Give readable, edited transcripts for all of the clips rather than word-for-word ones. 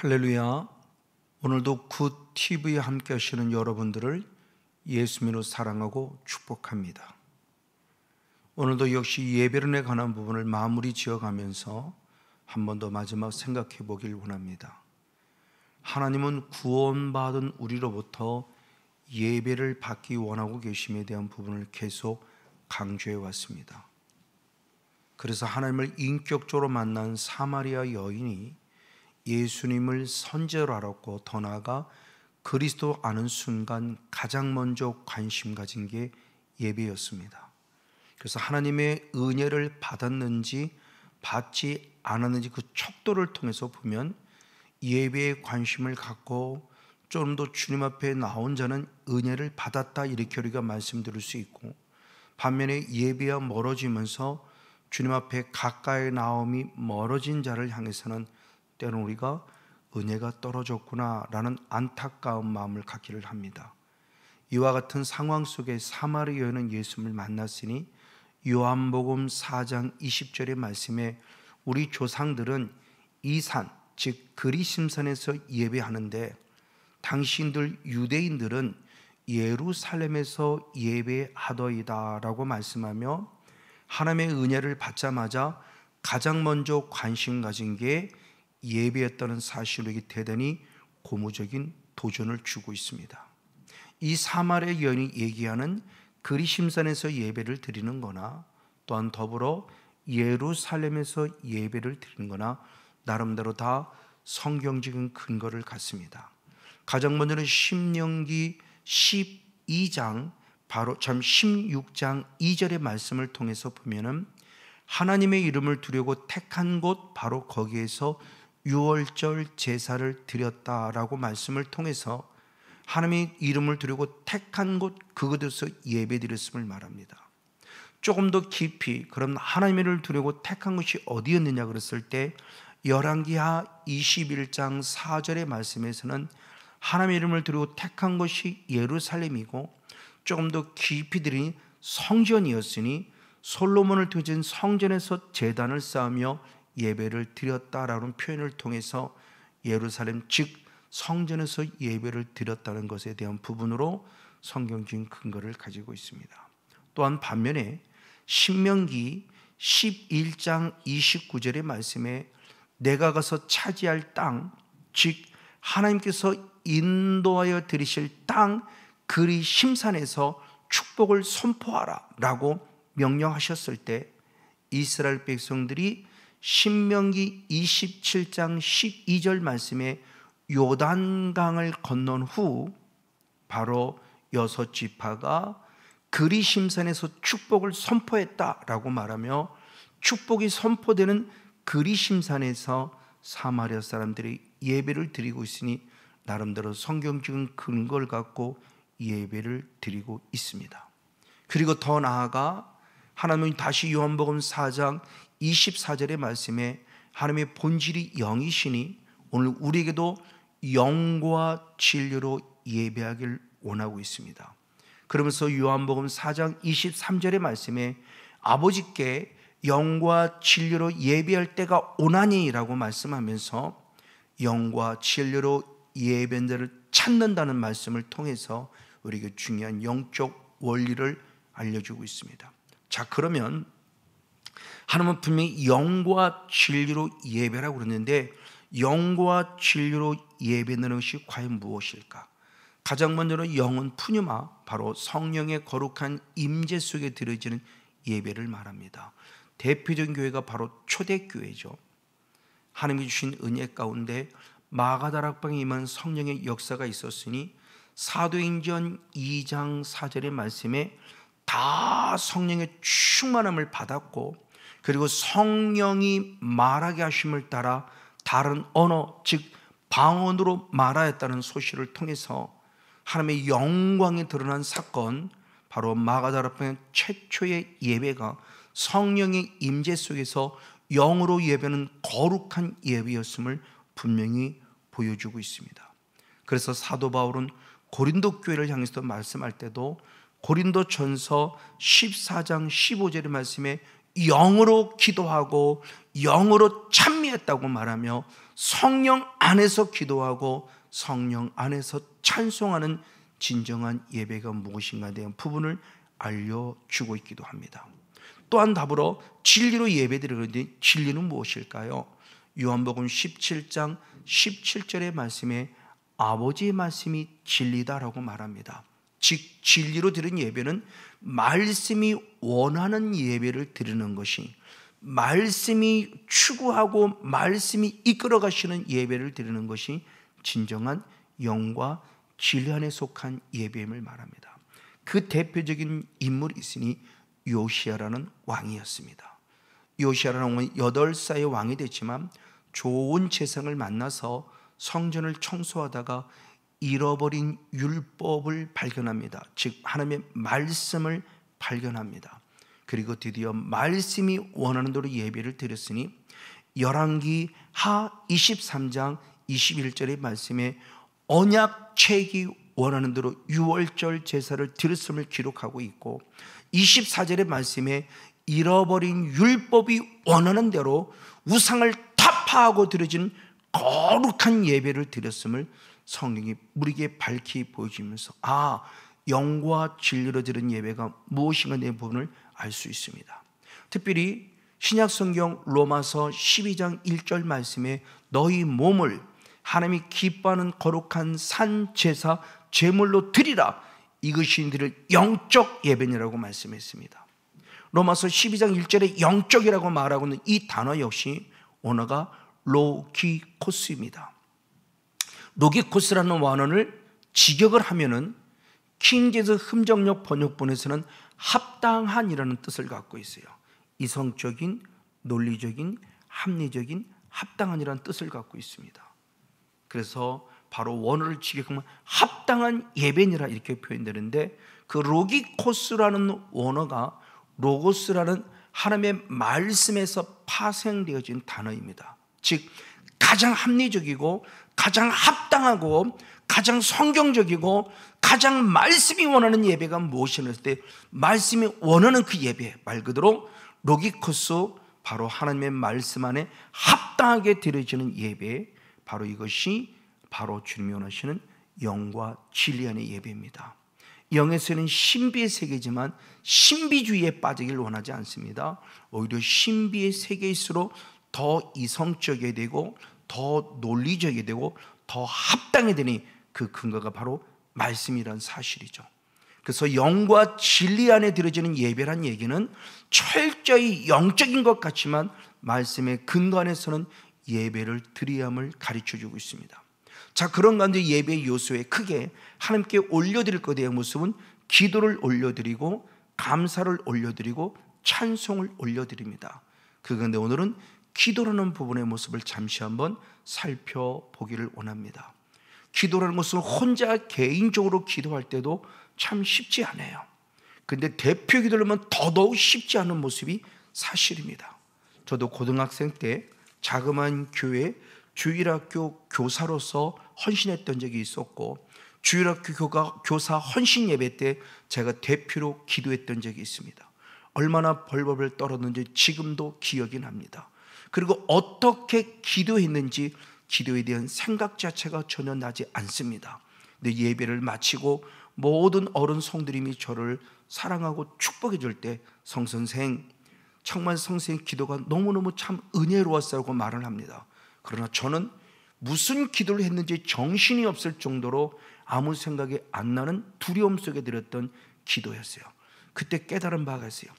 할렐루야. 오늘도 굿 TV에 함께 하시는 여러분들을 예수님으로 사랑하고 축복합니다. 오늘도 역시 예배론에 관한 부분을 마무리 지어가면서 한 번 더 마지막 생각해 보길 원합니다. 하나님은 구원받은 우리로부터 예배를 받기 원하고 계심에 대한 부분을 계속 강조해 왔습니다. 그래서 하나님을 인격적으로 만난 사마리아 여인이 예수님을 선제로 알았고 더 나아가 그리스도 아는 순간 가장 먼저 관심 가진 게 예배였습니다. 그래서 하나님의 은혜를 받았는지 받지 않았는지 그 척도를 통해서 보면 예배에 관심을 갖고 좀 더 주님 앞에 나온 자는 은혜를 받았다, 이렇게 우리가 말씀드릴 수 있고, 반면에 예배와 멀어지면서 주님 앞에 가까이 나옴이 멀어진 자를 향해서는 때로는 우리가 은혜가 떨어졌구나라는 안타까운 마음을 갖기를 합니다. 이와 같은 상황 속에 사마리아 여인은 예수님을 만났으니 요한복음 4장 20절의 말씀에 우리 조상들은 이 산, 즉 그리심산에서 예배하는데 당신들 유대인들은 예루살렘에서 예배하더이다 라고 말씀하며, 하나님의 은혜를 받자마자 가장 먼저 관심 가진 게 예배였다는 사실에게 대단히 고무적인 도전을 주고 있습니다. 이 사마리아 여인이 얘기하는 그리심산에서 예배를 드리는 거나 또한 더불어 예루살렘에서 예배를 드리는 거나 나름대로 다 성경적인 근거를 갖습니다. 가장 먼저는 신명기 12장 바로 16장 2절의 말씀을 통해서 보면은 하나님의 이름을 두려고 택한 곳 바로 거기에서 유월절 제사를 드렸다라고 말씀을 통해서 하나님의 이름을 두려고 택한 곳 그곳에서 예배드렸음을 말합니다. 조금 더 깊이 그럼 하나님의 이름을 두려고 택한 곳이 어디였느냐 그랬을 때 열왕기하 21장 4절의 말씀에서는 하나님의 이름을 두려고 택한 것이 예루살렘이고, 조금 더 깊이 들으니 성전이었으니 솔로몬을 두진 성전에서 제단을 쌓으며 예배를 드렸다라는 표현을 통해서 예루살렘 즉 성전에서 예배를 드렸다는 것에 대한 부분으로 성경적인 근거를 가지고 있습니다. 또한 반면에 신명기 11장 29절의 말씀에 내가 가서 차지할 땅, 즉 하나님께서 인도하여 드리실 땅 그리심산에서 축복을 선포하라 라고 명령하셨을 때 이스라엘 백성들이 신명기 27장 12절 말씀에 요단강을 건넌 후 바로 6지파가 그리심산에서 축복을 선포했다라고 말하며, 축복이 선포되는 그리심산에서 사마리아 사람들이 예배를 드리고 있으니 나름대로 성경적인 근거를 갖고 예배를 드리고 있습니다. 그리고 더 나아가 하나님은 다시 요한복음 4장 24절의 말씀에 하나님의 본질이 영이시니 오늘 우리에게도 영과 진리로 예배하길 원하고 있습니다. 그러면서 요한복음 4장 23절의 말씀에 아버지께 영과 진리로 예배할 때가 오나니라고 말씀하면서 영과 진리로 예배한 자를 찾는다는 말씀을 통해서 우리에게 중요한 영적 원리를 알려주고 있습니다. 자, 그러면 하나님은 분명히 영과 진리로 예배라고 그러는데 영과 진리로 예배하는 것이 과연 무엇일까? 가장 먼저는 영은 푸뉴마, 바로 성령의 거룩한 임재 속에 드려지는 예배를 말합니다. 대표적인 교회가 바로 초대교회죠. 하나님이 주신 은혜 가운데 마가다락방에 임한 성령의 역사가 있었으니 사도행전 2장 4절의 말씀에 다 성령의 충만함을 받았고, 그리고 성령이 말하게 하심을 따라 다른 언어 즉 방언으로 말하였다는 소식을 통해서 하나님의 영광이 드러난 사건, 바로 마가다락방의 최초의 예배가 성령의 임재 속에서 영으로 예배는 거룩한 예배였음을 분명히 보여주고 있습니다. 그래서 사도 바울은 고린도 교회를 향해서 말씀할 때도 고린도전서 14장 15절의 말씀에 영으로 기도하고 영으로 찬미했다고 말하며 성령 안에서 기도하고 성령 안에서 찬송하는 진정한 예배가 무엇인가에 대한 부분을 알려주고 있기도 합니다. 또한 더불어 진리로 예배드리는데 진리는 무엇일까요? 요한복음 17장 17절의 말씀에 아버지의 말씀이 진리다라고 말합니다. 즉 진리로 드리는 예배는 말씀이 원하는 예배를 드리는 것이, 말씀이 추구하고 말씀이 이끌어 가시는 예배를 드리는 것이 진정한 영과 진리 안에 속한 예배임을 말합니다. 그 대표적인 인물이 있으니 요시야라는 왕이었습니다. 요시야라는 왕은 8살의 왕이 됐지만 좋은 재상을 만나서 성전을 청소하다가 잃어버린 율법을 발견합니다. 즉 하나님의 말씀을 발견합니다. 그리고 드디어 말씀이 원하는 대로 예배를 드렸으니 열왕기 하 23장 21절의 말씀에 언약책이 원하는 대로 유월절 제사를 드렸음을 기록하고 있고, 24절의 말씀에 잃어버린 율법이 원하는 대로 우상을 타파하고 드려진 거룩한 예배를 드렸음을 성령이 우리에게 밝히 보여주면서 영과 진리로 드린 예배가 무엇인가 내 부분을 알 수 있습니다. 특별히 신약성경 로마서 12장 1절 말씀에 너희 몸을 하나님이 기뻐하는 거룩한 산 제사 제물로 드리라, 이것이 너희들 영적 예배니라고 말씀했습니다. 로마서 12장 1절에 영적이라고 말하고 있는 이 단어 역시 원어가 로기코스입니다. 로기코스라는 원어를 직역을 하면은 킹제임스 흠정역 번역본에서는 합당한이라는 뜻을 갖고 있어요. 이성적인, 논리적인, 합리적인, 합당한이라는 뜻을 갖고 있습니다. 그래서 바로 원어를 직역하면 합당한 예배니라 이렇게 표현되는데, 그 로기코스라는 원어가 로고스라는 하나님의 말씀에서 파생되어진 단어입니다. 즉 가장 합리적이고 가장 합당하고 가장 성경적이고 가장 말씀이 원하는 예배가 무엇이냐 했을 때 말씀이 원하는 그 예배, 말 그대로 로기코스, 바로 하나님의 말씀 안에 합당하게 드려지는 예배, 바로 이것이 바로 주님이 원하시는 영과 진리 안의 예배입니다. 영에서는 신비의 세계지만 신비주의에 빠지길 원하지 않습니다. 오히려 신비의 세계일수록 더 이성적이 되고 더 논리적이 되고 더 합당이 되니 그 근거가 바로 말씀이란 사실이죠. 그래서 영과 진리 안에 드려지는 예배란 얘기는 철저히 영적인 것 같지만 말씀의 근거 안에서는 예배를 드려야 함을 가르쳐주고 있습니다. 자, 그런 가운데 예배의 요소에 크게 하나님께 올려드릴 것에 대한 모습은 기도를 올려드리고 감사를 올려드리고 찬송을 올려드립니다. 그런데 오늘은 기도라는 부분의 모습을 잠시 한번 살펴보기를 원합니다. 기도라는 것은 혼자 개인적으로 기도할 때도 참 쉽지 않아요. 근데 대표 기도를 하면 더더욱 쉽지 않은 모습이 사실입니다. 저도 고등학생 때 자그마한 교회 주일학교 교사로서 헌신했던 적이 있었고, 주일학교 교사 헌신 예배 때 제가 대표로 기도했던 적이 있습니다. 얼마나 벌벌을 떨었는지 지금도 기억이 납니다. 그리고 어떻게 기도했는지 기도에 대한 생각 자체가 전혀 나지 않습니다. 근데 예배를 마치고 모든 어른 성들님이 저를 사랑하고 축복해 줄 때 성선생, 정말 선생님 기도가 너무너무 참 은혜로웠다고 말을 합니다. 그러나 저는 무슨 기도를 했는지 정신이 없을 정도로 아무 생각이 안 나는 두려움 속에 들었던 기도였어요. 그때 깨달은 바가 있어요.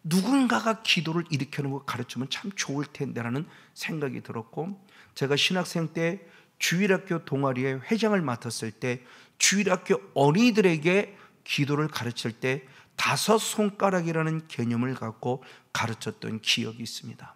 누군가가 기도를 일으키는 거 가르치면 참 좋을 텐데라는 생각이 들었고, 제가 신학생 때 주일학교 동아리의 회장을 맡았을 때 주일학교 어린이들에게 기도를 가르칠 때 5손가락이라는 개념을 갖고 가르쳤던 기억이 있습니다.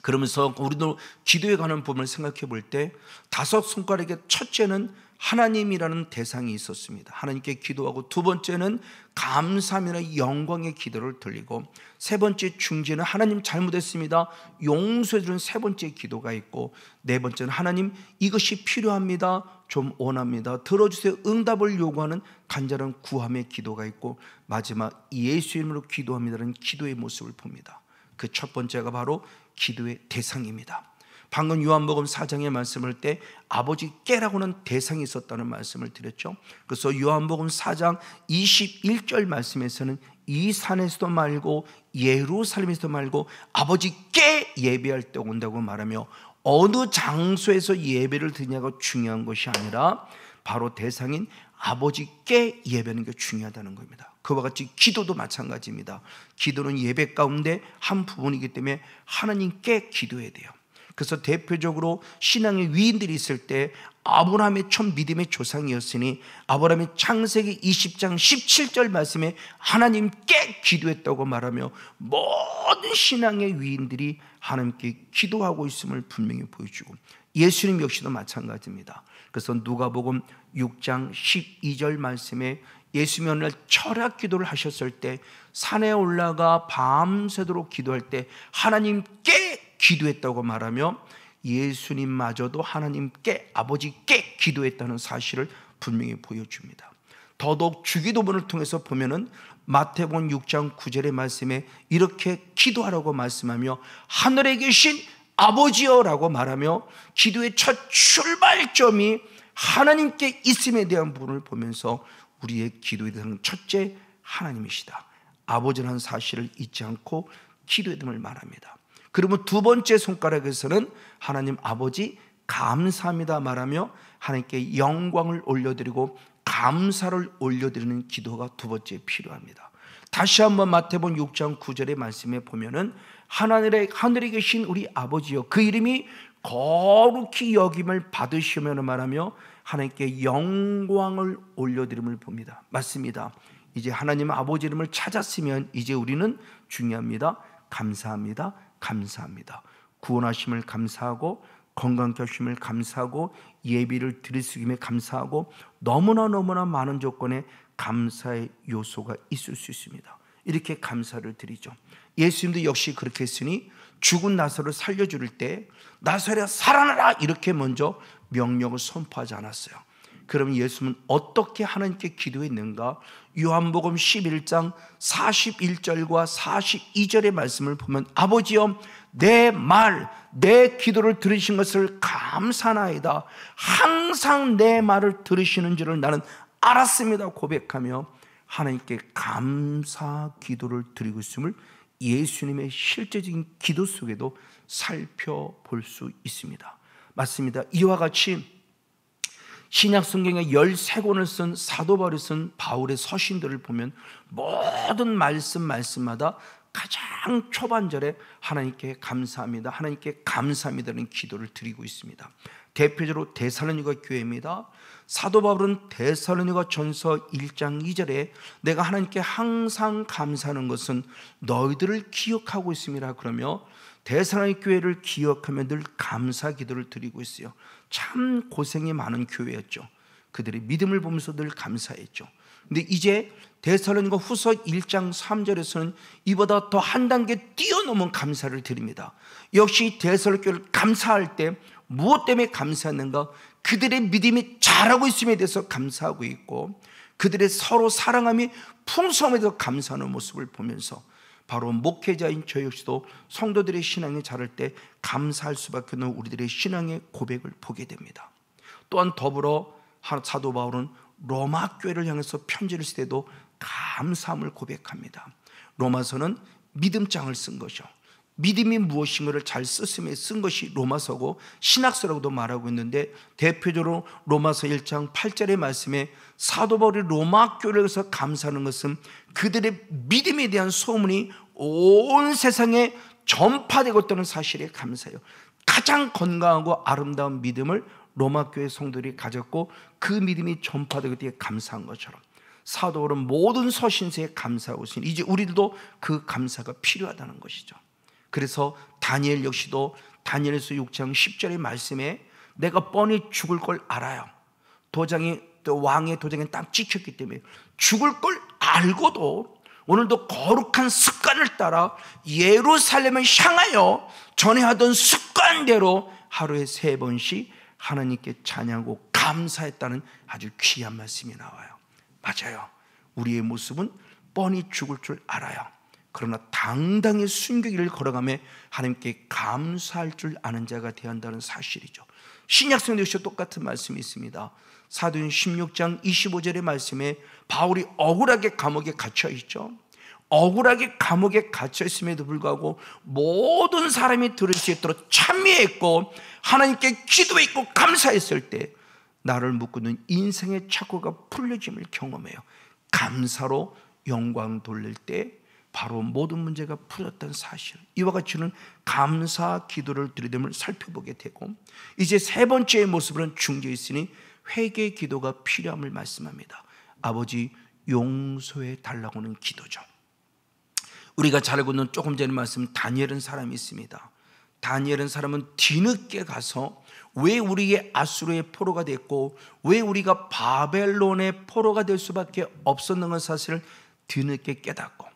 그러면서 우리도 기도에 관한 부분을 생각해 볼 때 5손가락의 첫째는 하나님이라는 대상이 있었습니다. 하나님께 기도하고, 두 번째는 감사함이나 영광의 기도를 드리고, 세 번째 중재는 하나님 잘못했습니다, 용서해 주는 세 번째 기도가 있고, 네 번째는 하나님 이것이 필요합니다, 좀 원합니다, 들어주세요, 응답을 요구하는 간절한 구함의 기도가 있고, 마지막 예수 이름으로 기도합니다라는 기도의 모습을 봅니다. 그 첫 번째가 바로 기도의 대상입니다. 방금 요한복음 4장의 말씀을 때 아버지께라고는 대상이 있었다는 말씀을 드렸죠. 그래서 요한복음 4장 21절 말씀에서는 이 산에서도 말고 예루살렘에서도 말고 아버지께 예배할 때 온다고 말하며, 어느 장소에서 예배를 드냐가 중요한 것이 아니라 바로 대상인 아버지께 예배하는 게 중요하다는 겁니다. 그와 같이 기도도 마찬가지입니다. 기도는 예배 가운데 한 부분이기 때문에 하나님께 기도해야 돼요. 그래서 대표적으로 신앙의 위인들이 있을 때 아브라함의 첫 믿음의 조상이었으니 아브라함의 창세기 20장 17절 말씀에 하나님께 기도했다고 말하며 모든 신앙의 위인들이 하나님께 기도하고 있음을 분명히 보여주고, 예수님 역시도 마찬가지입니다. 그래서 누가복음 6장 12절 말씀에 예수님이 어느 날 철학 기도를 하셨을 때 산에 올라가 밤새도록 기도할 때 하나님께 기도했다고 말하며 예수님마저도 하나님께 아버지께 기도했다는 사실을 분명히 보여줍니다. 더더욱 주기도문을 통해서 보면은 마태복음 6장 9절의 말씀에 이렇게 기도하라고 말씀하며 하늘에 계신 아버지여 라고 말하며 기도의 첫 출발점이 하나님께 있음에 대한 부분을 보면서 우리의 기도에 대한 첫째 하나님이시다, 아버지라는 사실을 잊지 않고 기도의 됨을 말합니다. 그러면 두 번째 손가락에서는 하나님 아버지 감사합니다 말하며 하나님께 영광을 올려드리고 감사를 올려드리는 기도가 두 번째 필요합니다. 다시 한번 마태복음 6장 9절의 말씀에 보면은 하늘에 계신 우리 아버지여 그 이름이 거룩히 여김을 받으시면 말하며 하나님께 영광을 올려드림을 봅니다. 맞습니다. 이제 하나님 아버지 이름을 찾았으면 이제 우리는 중요합니다. 감사합니다. 감사합니다. 구원하심을 감사하고 건강케 하심을 감사하고 예비를 드릴 수 있음에 감사하고 너무나 많은 조건에 감사의 요소가 있을 수 있습니다. 이렇게 감사를 드리죠. 예수님도 역시 그렇게 했으니 죽은 나사로를 살려줄 때 나사로야 살아나라 이렇게 먼저 명령을 선포하지 않았어요. 그럼 예수님은 어떻게 하나님께 기도했는가? 요한복음 11장 41절과 42절의 말씀을 보면 아버지여 내 기도를 들으신 것을 감사나이다. 항상 내 말을 들으시는 줄을 나는 알았습니다 고백하며 하나님께 감사 기도를 드리고 있음을 예수님의 실제적인 기도 속에도 살펴볼 수 있습니다. 맞습니다. 이와 같이 신약 성경에 13권을 쓴 사도 바울이 쓴 바울의 서신들을 보면 모든 말씀마다 가장 초반절에 하나님께 감사합니다, 하나님께 감사합니다라는 기도를 드리고 있습니다. 대표적으로 데살로니가 교회입니다. 사도 바울은 데살로니가 전서 1장 2절에 내가 하나님께 항상 감사하는 것은 너희들을 기억하고 있습니다 그러며 데살로니가 교회를 기억하며 늘 감사 기도를 드리고 있어요. 참 고생이 많은 교회였죠. 그들의 믿음을 보면서 늘 감사했죠. 근데 이제 데살로니가 후서 1장 3절에서는 이보다 더 한 단계 뛰어넘은 감사를 드립니다. 역시 데살로니가 교회를 감사할 때 무엇 때문에 감사했는가? 그들의 믿음이 자라고 있음에 대해서 감사하고 있고 그들의 서로 사랑함이 풍성함에 대해서 감사하는 모습을 보면서 바로 목회자인 저 역시도 성도들의 신앙이 자랄 때 감사할 수밖에 없는 우리들의 신앙의 고백을 보게 됩니다. 또한 더불어 사도 바울은 로마 교회를 향해서 편지를 쓸 때도 감사함을 고백합니다. 로마서는 믿음장을 쓴 것이죠. 믿음이 무엇인가를 잘 쓰심에 쓴 것이 로마서고 신학서라고도 말하고 있는데 대표적으로 로마서 1장 8절의 말씀에 사도 바울이 로마 교회에서 감사하는 것은 그들의 믿음에 대한 소문이 온 세상에 전파되고 있다는 사실에 감사해요. 가장 건강하고 아름다운 믿음을 로마 교회 성도들이 가졌고 그 믿음이 전파되고 있기에 감사한 것처럼 사도 바울은 모든 서신서에 감사하고 있으니 이제 우리들도 그 감사가 필요하다는 것이죠. 그래서 다니엘 역시도 다니엘서 6장 10절의 말씀에 내가 뻔히 죽을 걸 알아요. 왕의 도장에 딱 찍혔기 때문에 죽을 걸 알고도 오늘도 거룩한 습관을 따라 예루살렘을 향하여 전에 하던 습관대로 하루에 3번씩 하나님께 찬양하고 감사했다는 아주 귀한 말씀이 나와요. 맞아요. 우리의 모습은 뻔히 죽을 줄 알아요. 그러나 당당히 순교길을 걸어가며 하나님께 감사할 줄 아는 자가 되어야 한다는 사실이죠. 신약성경 역시 똑같은 말씀이 있습니다. 사도행 16장 25절의 말씀에 바울이 억울하게 감옥에 갇혀 있죠. 억울하게 감옥에 갇혀 있음에도 불구하고 모든 사람이 들을 수 있도록 찬미했고 하나님께 기도했고 감사했을 때 나를 묶고는 인생의 착고가 풀려짐을 경험해요. 감사로 영광 돌릴 때 바로 모든 문제가 풀렸다는 사실, 이와 같이는 감사 기도를 드리됨을 살펴보게 되고, 이제 세 번째의 모습으로는 중재에 있으니 회개 기도가 필요함을 말씀합니다. 아버지 용서해 달라고는 기도죠. 우리가 잘 알고 있는 조금 전에 말씀 다니엘은 사람이 있습니다. 다니엘은 사람은 뒤늦게 가서 왜 우리의 아수르의 포로가 됐고 왜 우리가 바벨론의 포로가 될 수밖에 없었는 사실을 뒤늦게 깨닫고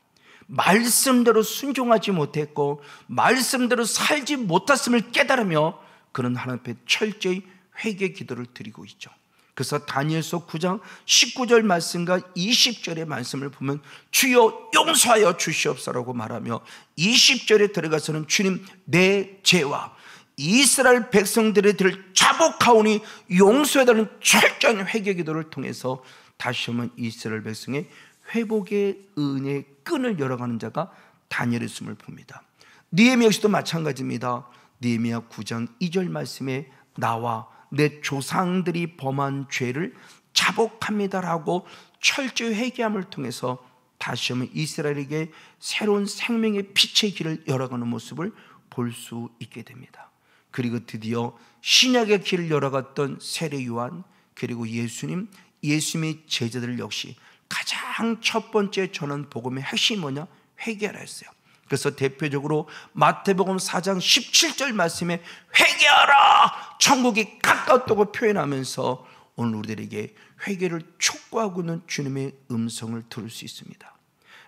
말씀대로 순종하지 못했고 말씀대로 살지 못했음을 깨달으며 그는 하나님 앞에 철저히 회개 기도를 드리고 있죠. 그래서 다니엘서 9장 19절 말씀과 20절의 말씀을 보면 주여 용서하여 주시옵소서라고 말하며 20절에 들어가서는 주님 내 죄와 이스라엘 백성들의 들을 자복하오니 용서해달라는 철저한 회개 기도를 통해서 다시 한번 이스라엘 백성의 회복의 은혜의 끈을 열어가는 자가 다니엘이었음을 봅니다. 느헤미야 역시도 마찬가지입니다. 느헤미야 9장 2절 말씀에 나와 내 조상들이 범한 죄를 자복합니다라고 철저히 회개함을 통해서 다시 한번 이스라엘에게 새로운 생명의 빛의 길을 열어가는 모습을 볼 수 있게 됩니다. 그리고 드디어 신약의 길을 열어갔던 세례 요한 그리고 예수님의 제자들 역시 가장 첫 번째 전한 복음의 핵심이 뭐냐? 회개하라 했어요. 그래서 대표적으로 마태복음 4장 17절 말씀에 회개하라 천국이 가까웠다고 표현하면서 오늘 우리들에게 회개를 촉구하고 있는 주님의 음성을 들을 수 있습니다.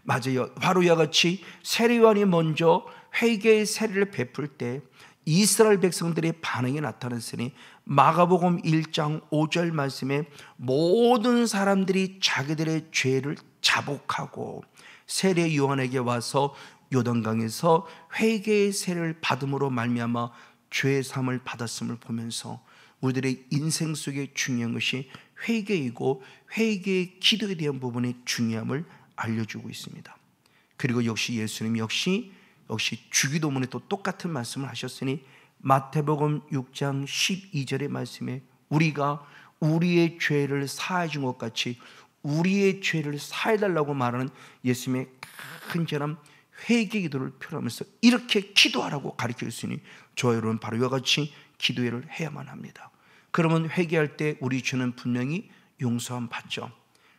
맞아요. 바로 이와 같이 세례 요한이 먼저 회개의 세례를 베풀 때 이스라엘 백성들의 반응이 나타났으니 마가복음 1장 5절 말씀에 모든 사람들이 자기들의 죄를 자복하고 세례 요한에게 와서 요단강에서 회개의 세례를 받음으로 말미암아 죄 사함을 받았음을 보면서 우리들의 인생 속에 중요한 것이 회개이고 회개의 기도에 대한 부분의 중요함을 알려주고 있습니다. 그리고 역시 예수님 역시 주기도문에 또 똑같은 말씀을 하셨으니 마태복음 6장 12절의 말씀에 우리가 우리의 죄를 사해 준 것 같이 우리의 죄를 사해 달라고 말하는 예수님의 간절한 회개 기도를 표현하면서 이렇게 기도하라고 가르쳐 주시니 저와 여러분 바로 이와 같이 기도를 해야만 합니다. 그러면 회개할 때 우리 죄는 분명히 용서함 받죠.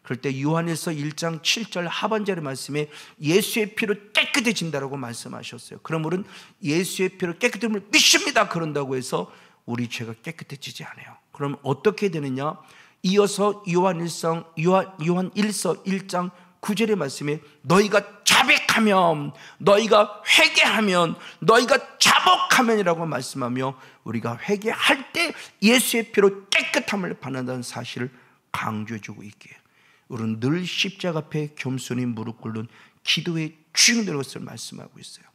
그럴 때 요한일서 1장 7절 하반절의 말씀에 예수의 피로 깨끗해진다라고 말씀하셨어요. 그럼 우리는 예수의 피로 깨끗함을 믿습니다. 그런다고 해서 우리 죄가 깨끗해지지 않아요. 그럼 어떻게 되느냐? 이어서 요한일서 1장 9절의 말씀에 너희가 자백하면 너희가 회개하면 너희가 자복하면이라고 말씀하며 우리가 회개할 때 예수의 피로 깨끗함을 받는다는 사실을 강조해주고 있기에 우리는 늘 십자가 앞에 겸손히 무릎 꿇는 기도의 주인된 것을 말씀하고 있어요.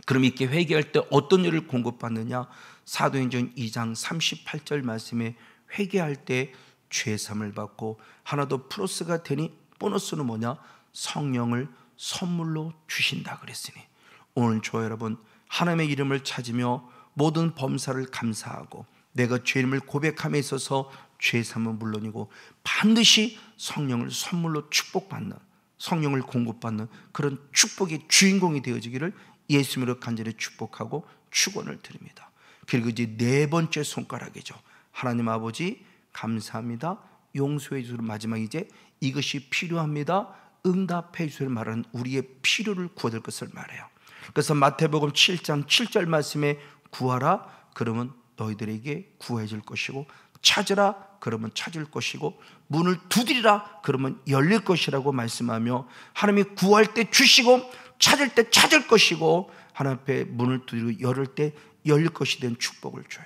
그럼 이렇게 회개할 때 어떤 일을 공급받느냐? 사도행전 2장 38절 말씀에 회개할 때 죄사함을 받고 하나 더 플러스가 되니 보너스는 뭐냐? 성령을 선물로 주신다 그랬으니 오늘 저 여러분 하나님의 이름을 찾으며 모든 범사를 감사하고 내가 죄임을 고백함에 있어서 죄사함은 물론이고 반드시 성령을 선물로 축복받는 성령을 공급받는 그런 축복의 주인공이 되어지기를 예수님으로 간절히 축복하고 축원을 드립니다. 그리고 이제 네 번째 손가락이죠. 하나님 아버지 감사합니다. 용서해 주시는 마지막 이제 이것이 필요합니다. 응답해 주시는 말하는 우리의 필요를 구하될 것을 말해요. 그래서 마태복음 7장 7절 말씀에 구하라 그러면 너희들에게 구해질 것이고 찾으라 그러면 찾을 것이고 문을 두드리라 그러면 열릴 것이라고 말씀하며 하나님이 구할 때 주시고 찾을 때 찾을 것이고 하나님 앞에 문을 두드리고 열을 때 열릴 것이 된 축복을 줘요.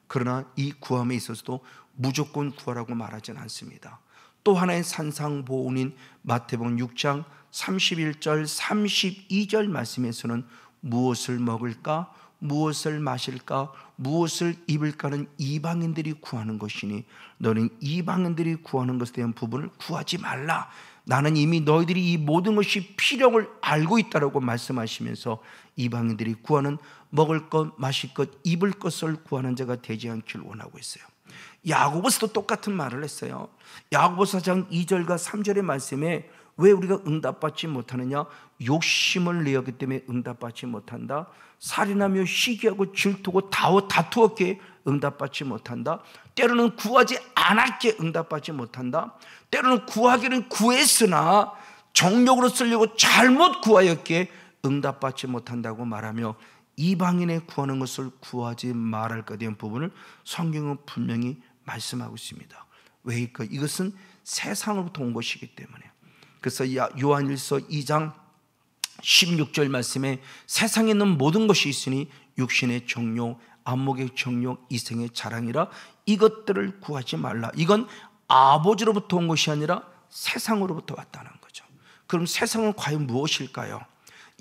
그러나 이 구함에 있어서도 무조건 구하라고 말하지는 않습니다. 또 하나의 산상보훈인 마태복음 6장 31절 32절 말씀에서는 무엇을 먹을까, 무엇을 마실까, 무엇을 입을까는 이방인들이 구하는 것이니 너는 이방인들이 구하는 것에 대한 부분을 구하지 말라. 나는 이미 너희들이 이 모든 것이 필요를 알고 있다라고 말씀하시면서 이방인들이 구하는 먹을 것, 마실 것, 입을 것을 구하는 자가 되지 않기를 원하고 있어요. 야고보서도 똑같은 말을 했어요. 야고보서 4장 2절과 3절의 말씀에 왜 우리가 응답받지 못하느냐? 욕심을 내었기 때문에 응답받지 못한다. 살인하며 시기하고 질투고 다투었기에 응답받지 못한다. 때로는 구하지 않았기에 응답받지 못한다. 때로는 구하기는 구했으나 정욕으로 쓰려고 잘못 구하였기에 응답받지 못한다고 말하며 이방인의 구하는 것을 구하지 말할 것에 대한 부분을 성경은 분명히 말씀하고 있습니다. 왜일까? 이것은 세상으로부터 온 것이기 때문에. 그래서 요한일서 2장 16절 말씀에 세상에 있는 모든 것이 있으니 육신의 정욕, 안목의 정욕, 이생의 자랑이라 이것들을 구하지 말라. 이건 아버지로부터 온 것이 아니라 세상으로부터 왔다는 거죠. 그럼 세상은 과연 무엇일까요?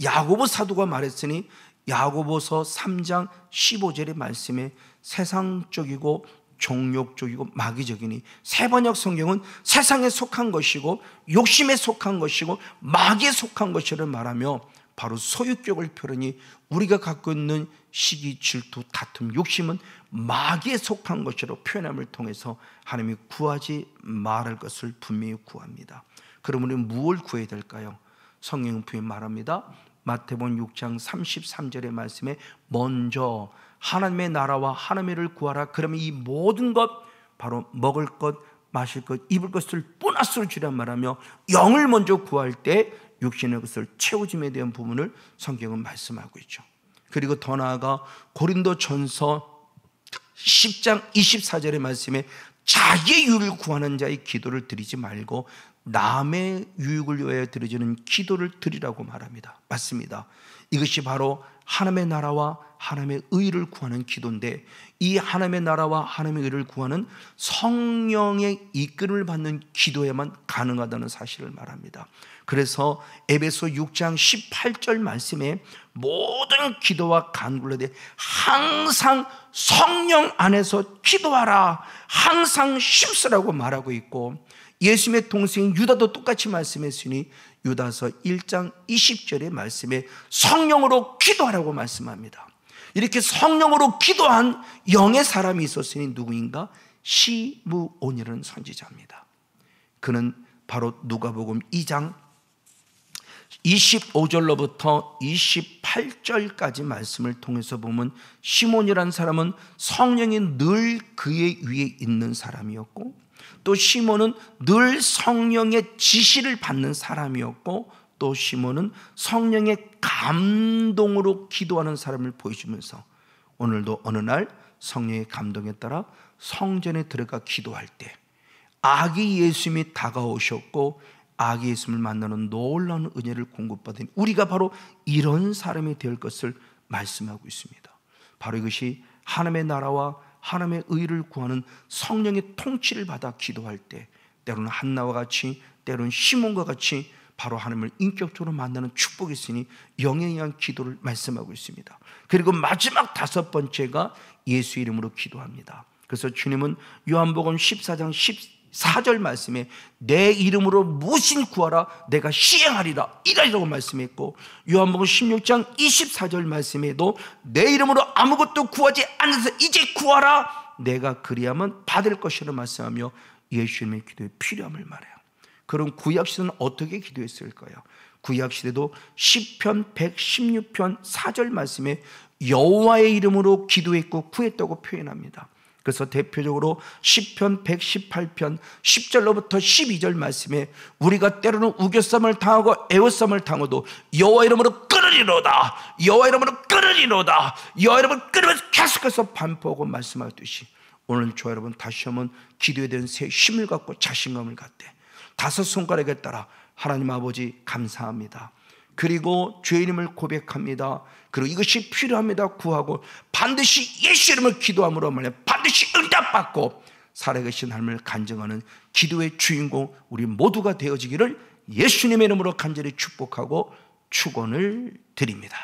야고보 사도가 말했으니 야고보서 3장 15절의 말씀에 세상적이고 종욕적이고 마귀적이니, 세번역 성경은 세상에 속한 것이고 욕심에 속한 것이고 마귀에 속한 것이를 말하며 바로 소유격을 표현하니 우리가 갖고 있는 시기, 질투, 다툼, 욕심은 마귀에 속한 것으로 표현함을 통해서 하나님이 구하지 말할 것을 분명히 구합니다. 그럼 우리는 무엇을 구해야 될까요? 성경은 분명히 말합니다. 마태복음 6장 33절의 말씀에 먼저 하나님의 나라와 하나님의 일을 구하라. 그러면 이 모든 것, 바로 먹을 것, 마실 것, 입을 것을 보너스로 주라 말하며 영을 먼저 구할 때 육신의 것을 채워짐에 대한 부분을 성경은 말씀하고 있죠. 그리고 더 나아가 고린도전서 10장 24절의 말씀에 자기의 유익을 구하는 자의 기도를 드리지 말고 남의 유익을 위하여 드려지는 기도를 드리라고 말합니다. 맞습니다. 이것이 바로 하나님의 나라와 하나님의 의를 구하는 기도인데, 이 하나님의 나라와 하나님의 의를 구하는 성령의 이끌음을 받는 기도에만 가능하다는 사실을 말합니다. 그래서 에베소 6장 18절 말씀에 모든 기도와 간구를 해 항상 성령 안에서 기도하라, 항상 힘쓰라고 말하고 있고, 예수님의 동생인 유다도 똑같이 말씀했으니 유다서 1장 20절의 말씀에 성령으로 기도하라고 말씀합니다. 이렇게 성령으로 기도한 영의 사람이 있었으니 누구인가? 시므온이라는 선지자입니다. 그는 바로 누가복음 2장 25절로부터 28절까지 말씀을 통해서 보면 시몬이라는 사람은 성령이 늘 그의 위에 있는 사람이었고, 또 시몬은 늘 성령의 지시를 받는 사람이었고, 또 시몬은 성령의 감동으로 기도하는 사람을 보여주면서 오늘도 어느 날 성령의 감동에 따라 성전에 들어가 기도할 때 아기 예수님이 다가오셨고 아기 예수님을 만나는 놀라운 은혜를 공급받은 우리가 바로 이런 사람이 될 것을 말씀하고 있습니다. 바로 이것이 하나님의 나라와 하나님의 의를 구하는 성령의 통치를 받아 기도할 때 때로는 한나와 같이, 때로는 시몬과 같이 바로 하나님을 인격적으로 만나는 축복이 있으니 영에 의한 기도를 말씀하고 있습니다. 그리고 마지막 다섯 번째가 예수 이름으로 기도합니다. 그래서 주님은 요한복음 14장 14절 말씀에 내 이름으로 무엇인 구하라 내가 시행하리라 이라고 말씀했고, 요한복음 16장 24절 말씀에도 내 이름으로 아무것도 구하지 않아서 이제 구하라 내가 그리하면 받을 것이라 말씀하며 예수님의 기도의 필요함을 말해요. 그럼 구약시대는 어떻게 기도했을까요? 구약시대도 시편 116편 4절 말씀에 여호와의 이름으로 기도했고 구했다고 표현합니다. 그래서 대표적으로 시편 118편 10절로부터 12절 말씀에 우리가 때로는 우겨쌈을 당하고 애워쌈을 당해도 여호와 이름으로 끊으리로다, 여호와 이름으로 끊으리로다, 여호와 이름으로 끊으면서 계속해서 반복하고 말씀하듯이 오늘 저 여러분 다시 한번 기도에 대한 새 힘을 갖고 자신감을 갖되 다섯 손가락에 따라 하나님 아버지 감사합니다. 그리고 주의 이름을 고백합니다. 그리고 이것이 필요합니다 구하고 반드시 예수 이름을 기도함으로 말해 반드시 응답받고 살아계신 하나님을 간증하는 기도의 주인공 우리 모두가 되어지기를 예수님의 이름으로 간절히 축복하고 축원을 드립니다.